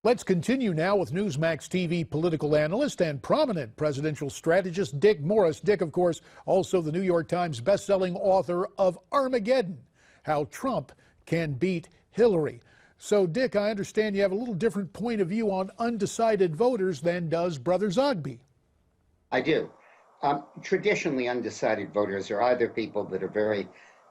Let's continue now with Newsmax TV political analyst and prominent presidential strategist Dick Morris. Dick, of course, also the New York Times bestselling author of Armageddon, How Trump Can Beat Hillary. So, Dick, I understand you have a little different point of view on undecided voters than does Brother Zogby. I do. Traditionally, undecided voters are either people that are very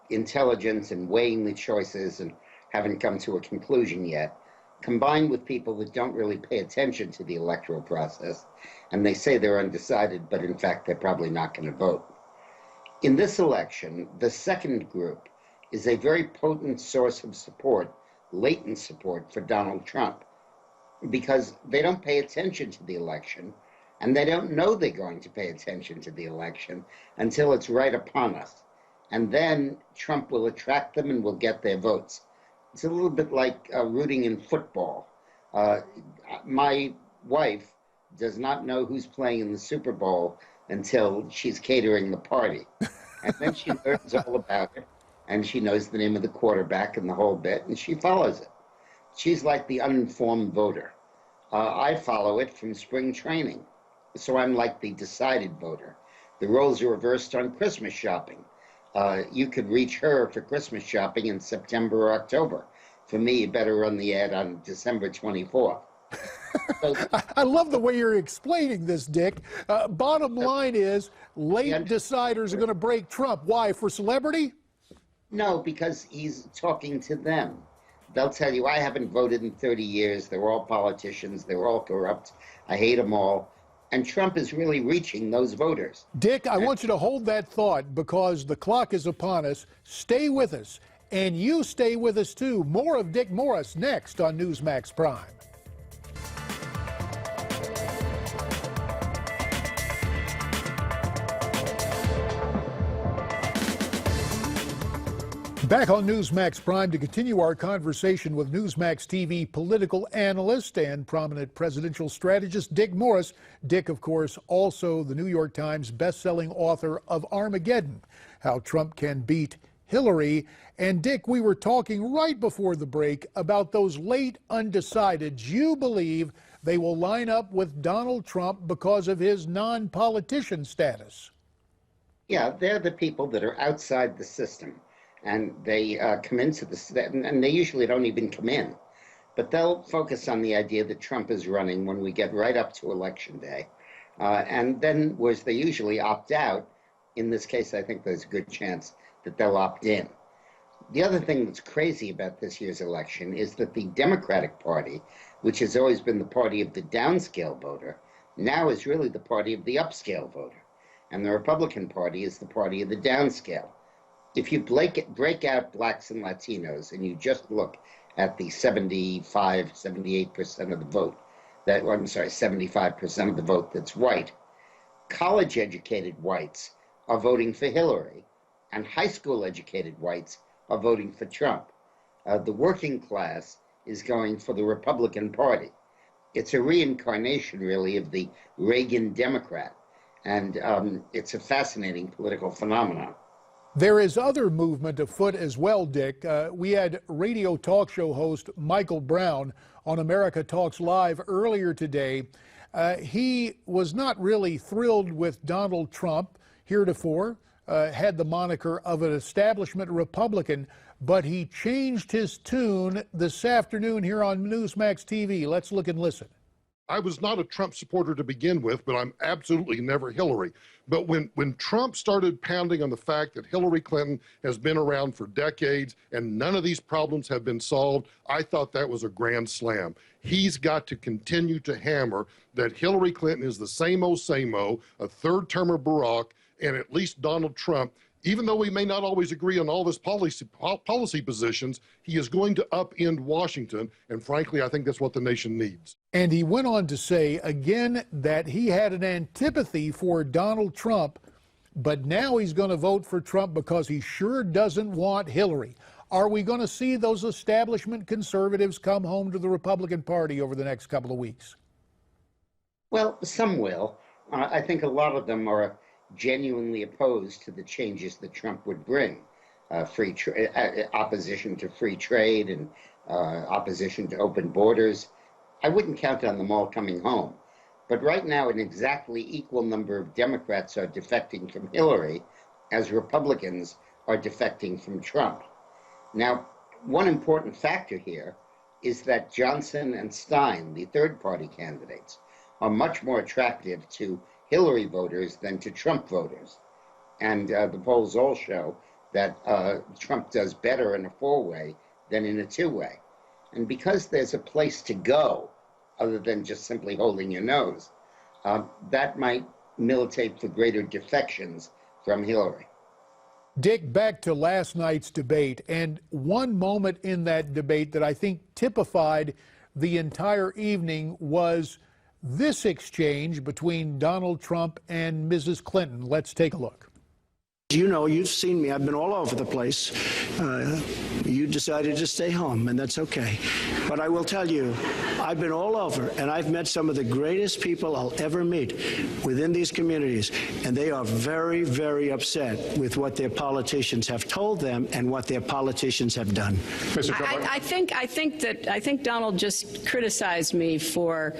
intelligent and weighing the choices and haven't come to a conclusion yet, combined with people that don't really pay attention to the electoral process, and they say they're undecided, but in fact, they're probably not going to vote. In this election, the second group is a very potent source of support, latent support for Donald Trump, because they don't pay attention to the election, and they don't know they're going to pay attention to the election until it's right upon us. And then Trump will attract them and will get their votes. It's a little bit like rooting in football. My wife does not know who's playing in the Super Bowl until she's catering the party. And then she learns all about it, and she knows the name of the quarterback and the whole bit, and she follows it. She's like the uninformed voter. I follow it from spring training. So I'm like the decided voter. The roles are reversed on Christmas shopping. You could reach her for Christmas shopping in September or October. For me, you better run the ad on December 24th. So, I love the way you're explaining this, Dick. Bottom line is, late deciders are going to break Trump. Why? For celebrity? No, because he's talking to them. They'll tell you, I haven't voted in 30 years. They're all politicians. They're all corrupt. I hate them all. And Trump is really reaching those voters. Dick, I want you to hold that thought because the clock is upon us. Stay with us, and you stay with us too. More of Dick Morris next on Newsmax Prime. Back on Newsmax Prime to continue our conversation with Newsmax TV political analyst and prominent presidential strategist Dick Morris. Dick, of course, also the New York Times bestselling author of Armageddon, How Trump Can Beat Hillary. And Dick, we were talking right before the break about those late undecideds. You believe they will line up with Donald Trump because of his non-politician status? Yeah, they're the people that are outside the system. And they come into and they usually don't even come in. But they'll focus on the idea that Trump is running when we get right up to Election Day. And then, whereas they usually opt out, in this case, I think there's a good chance that they'll opt in. The other thing that's crazy about this year's election is that the Democratic Party, which has always been the party of the downscale voter, now is really the party of the upscale voter. And the Republican Party is the party of the downscale. If you break out blacks and Latinos and you just look at the 78% of the vote, 75% of the vote that's white, college-educated whites are voting for Hillary, and high school-educated whites are voting for Trump. The working class is going for the Republican Party. It's a reincarnation, really, of the Reagan Democrat, and it's a fascinating political phenomenon. There is other movement afoot as well, Dick. We had radio talk show host Michael Brown on America Talks Live earlier today. He was not really thrilled with Donald Trump heretofore, had the moniker of an establishment Republican, but he changed his tune this afternoon here on Newsmax TV. Let's look and listen. I was not a Trump supporter to begin with, but I'm absolutely never Hillary. But when Trump started pounding on the fact that Hillary Clinton has been around for decades and none of these problems have been solved, I thought that was a grand slam. He's got to continue to hammer that Hillary Clinton is the same old, a third term of Barack, and at least Donald Trump, even though we may not always agree on all his policy positions, he is going to upend Washington, and frankly, I think that's what the nation needs. And he went on to say again that he had an antipathy for Donald Trump, but now he's going to vote for Trump because he sure doesn't want Hillary. Are we going to see those establishment conservatives come home to the Republican Party over the next couple of weeks? Well, some will. I think a lot of them are genuinely opposed to the changes that Trump would bring, opposition to free trade and opposition to open borders. I wouldn't count on them all coming home. But right now, an exactly equal number of Democrats are defecting from Hillary as Republicans are defecting from Trump. Now, one important factor here is that Johnson and Stein, the third-party candidates, are much more attractive to Hillary voters than to Trump voters. And the polls all show that Trump does better in a four-way than in a two-way. And because there's a place to go, other than just simply holding your nose, that might militate for greater defections from Hillary. Dick, back to last night's debate, and one moment in that debate that I think typified the entire evening was this exchange between Donald Trump and Mrs. Clinton. Let's take a look. You know, you've seen me. I've been all over the place. You decided to stay home, and that's okay. But I will tell you, I've been all over, and I've met some of the greatest people I'll ever meet within these communities, and they are very, very upset with what their politicians have told them and what their politicians have done. Mr. Trump, I think Donald just criticized me for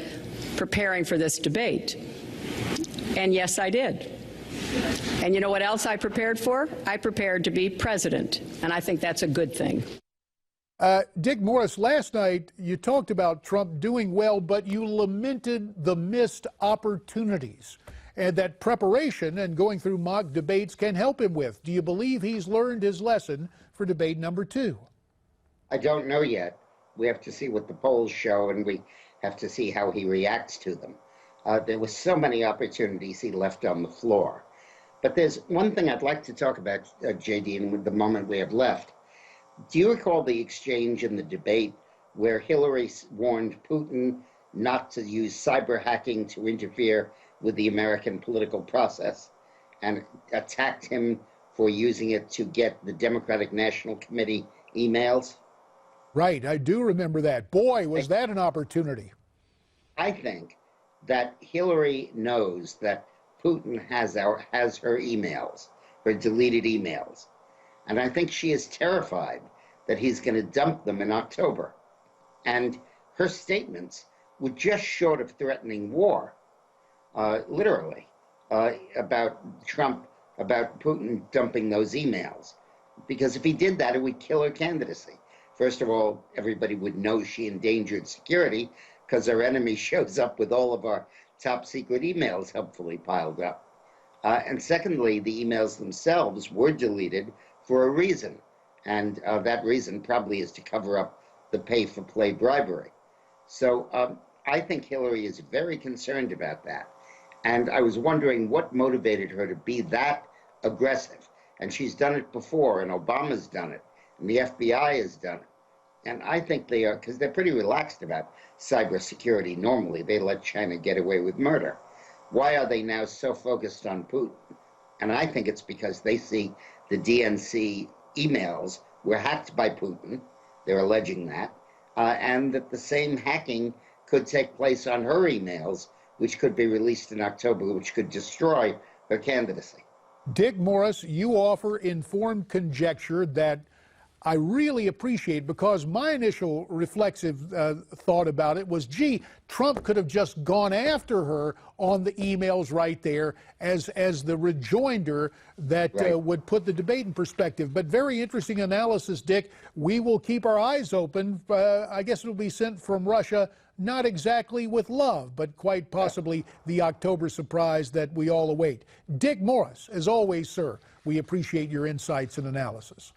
preparing for this debate, and yes, I did. And you know what else I prepared for? I prepared to be president, and I think that's a good thing. Dick Morris, last night you talked about Trump doing well, but you lamented the missed opportunities and that preparation and going through mock debates can help him with. Do you believe he's learned his lesson for debate number 2? I don't know yet. We have to see what the polls show, and we have to see how he reacts to them. There were so many opportunities he left on the floor. But there's one thing I'd like to talk about, JD, in the moment we have left. Do you recall the exchange in the debate where Hillary warned Putin not to use cyber hacking to interfere with the American political process and attacked him for using it to get the Democratic National Committee emails? Right, I do remember that. Boy, was that an opportunity. I think that Hillary knows that Putin has her emails, her deleted emails. And I think she is terrified that he's going to dump them in October. And her statements were just short of threatening war, literally, about Trump, about Putin dumping those emails. Because if he did that, it would kill her candidacy. First of all, everybody would know she endangered security because our enemy shows up with all of our top secret emails hopefully piled up. And secondly, the emails themselves were deleted for a reason. And that reason probably is to cover up the pay-for-play bribery. So I think Hillary is very concerned about that. And I was wondering what motivated her to be that aggressive. And she's done it before, and Obama's done it, and the FBI has done it. And I think they are, because they're pretty relaxed about cybersecurity normally. They let China get away with murder. Why are they now so focused on Putin? And I think it's because they see the DNC emails were hacked by Putin. They're alleging that. And that the same hacking could take place on her emails, which could be released in October, which could destroy her candidacy. Dick Morris, you offer informed conjecture that I really appreciate, because my initial reflexive thought about it was, gee, Trump could have just gone after her on the emails right there as the rejoinder that would put the debate in perspective. But very interesting analysis, Dick. We will keep our eyes open. I guess it'll be sent from Russia, not exactly with love, but quite possibly the October surprise that we all await. Dick Morris, as always, sir, we appreciate your insights and analysis.